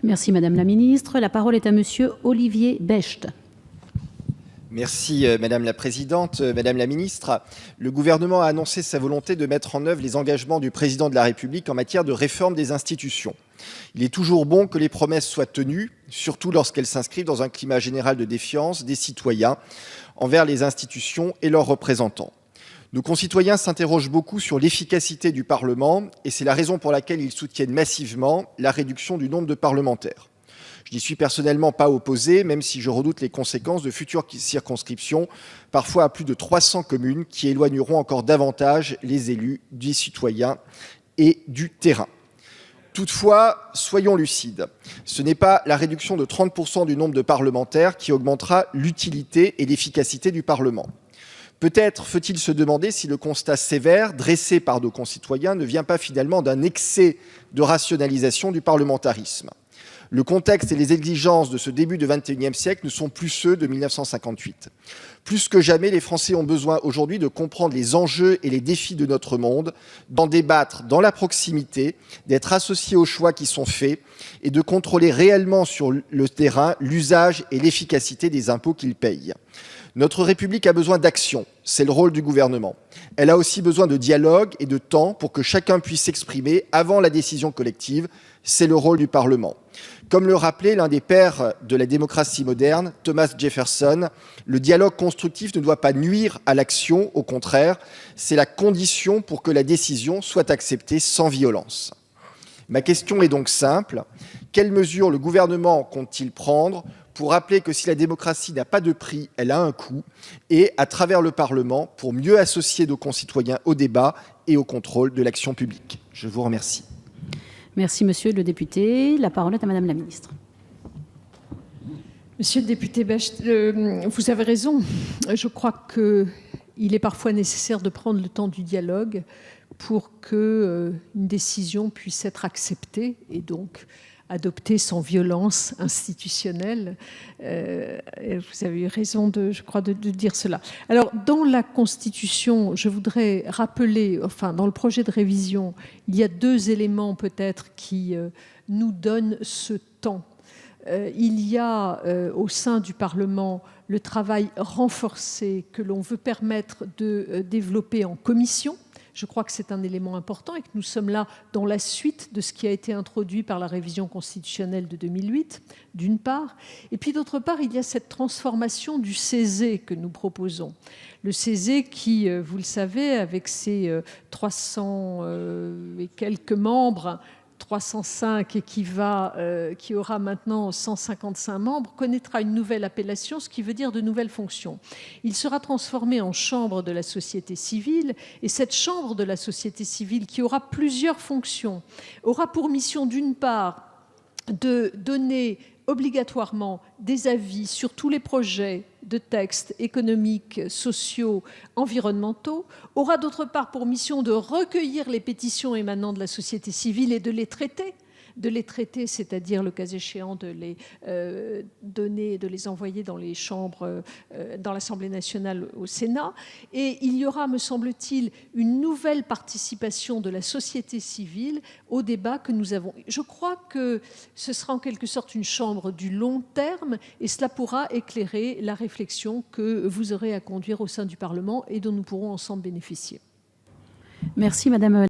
Merci Madame la Ministre. La parole est à Monsieur Olivier Becht. Merci Madame la Présidente. Madame la Ministre, le gouvernement a annoncé sa volonté de mettre en œuvre les engagements du Président de la République en matière de réforme des institutions. Il est toujours bon que les promesses soient tenues, surtout lorsqu'elles s'inscrivent dans un climat général de défiance des citoyens envers les institutions et leurs représentants. Nos concitoyens s'interrogent beaucoup sur l'efficacité du Parlement et c'est la raison pour laquelle ils soutiennent massivement la réduction du nombre de parlementaires. Je n'y suis personnellement pas opposé, même si je redoute les conséquences de futures circonscriptions, parfois à plus de 300 communes, qui éloigneront encore davantage les élus des citoyens et du terrain. Toutefois, soyons lucides, ce n'est pas la réduction de 30% du nombre de parlementaires qui augmentera l'utilité et l'efficacité du Parlement. Peut-être faut-il se demander si le constat sévère dressé par nos concitoyens ne vient pas finalement d'un excès de rationalisation du parlementarisme. Le contexte et les exigences de ce début du XXIe siècle ne sont plus ceux de 1958. Plus que jamais, les Français ont besoin aujourd'hui de comprendre les enjeux et les défis de notre monde, d'en débattre dans la proximité, d'être associés aux choix qui sont faits et de contrôler réellement sur le terrain l'usage et l'efficacité des impôts qu'ils payent. Notre République a besoin d'action, c'est le rôle du gouvernement. Elle a aussi besoin de dialogue et de temps pour que chacun puisse s'exprimer avant la décision collective, c'est le rôle du Parlement. Comme le rappelait l'un des pères de la démocratie moderne, Thomas Jefferson, le dialogue constructif ne doit pas nuire à l'action, au contraire, c'est la condition pour que la décision soit acceptée sans violence. Ma question est donc simple, quelles mesures le gouvernement compte-t-il prendre pour rappeler que si la démocratie n'a pas de prix, elle a un coût, et à travers le Parlement, pour mieux associer nos concitoyens au débat et au contrôle de l'action publique. Je vous remercie. Merci Monsieur le député. La parole est à Madame la Ministre. Monsieur le député Becht, vous avez raison. Je crois qu'il est parfois nécessaire de prendre le temps du dialogue pour qu'une décision puisse être acceptée et donc adoptée sans violence institutionnelle. Vous avez eu raison, je crois, de dire cela. Alors, dans la Constitution, je voudrais rappeler, enfin, dans le projet de révision, il y a deux éléments peut-être qui nous donnent ce temps. Il y a au sein du Parlement le travail renforcé que l'on veut permettre de développer en commission. Je crois que c'est un élément important et que nous sommes là dans la suite de ce qui a été introduit par la révision constitutionnelle de 2008, d'une part. Et puis d'autre part, il y a cette transformation du CESE que nous proposons. Le CESE qui, vous le savez, avec ses 300 et quelques membres, 305 et qui aura maintenant 155 membres, connaîtra une nouvelle appellation, ce qui veut dire de nouvelles fonctions. Il sera transformé en chambre de la société civile et cette chambre de la société civile qui aura plusieurs fonctions aura pour mission d'une part de donner obligatoirement des avis sur tous les projets de textes économiques, sociaux, environnementaux, aura d'autre part pour mission de recueillir les pétitions émanant de la société civile et de les traiter, c'est-à-dire le cas échéant de les donner, de les envoyer dans les chambres, dans l'Assemblée nationale, au Sénat. Et il y aura, me semble-t-il, une nouvelle participation de la société civile au débat que nous avons. Je crois que ce sera en quelque sorte une chambre du long terme et cela pourra éclairer la réflexion que vous aurez à conduire au sein du Parlement et dont nous pourrons ensemble bénéficier. Merci Madame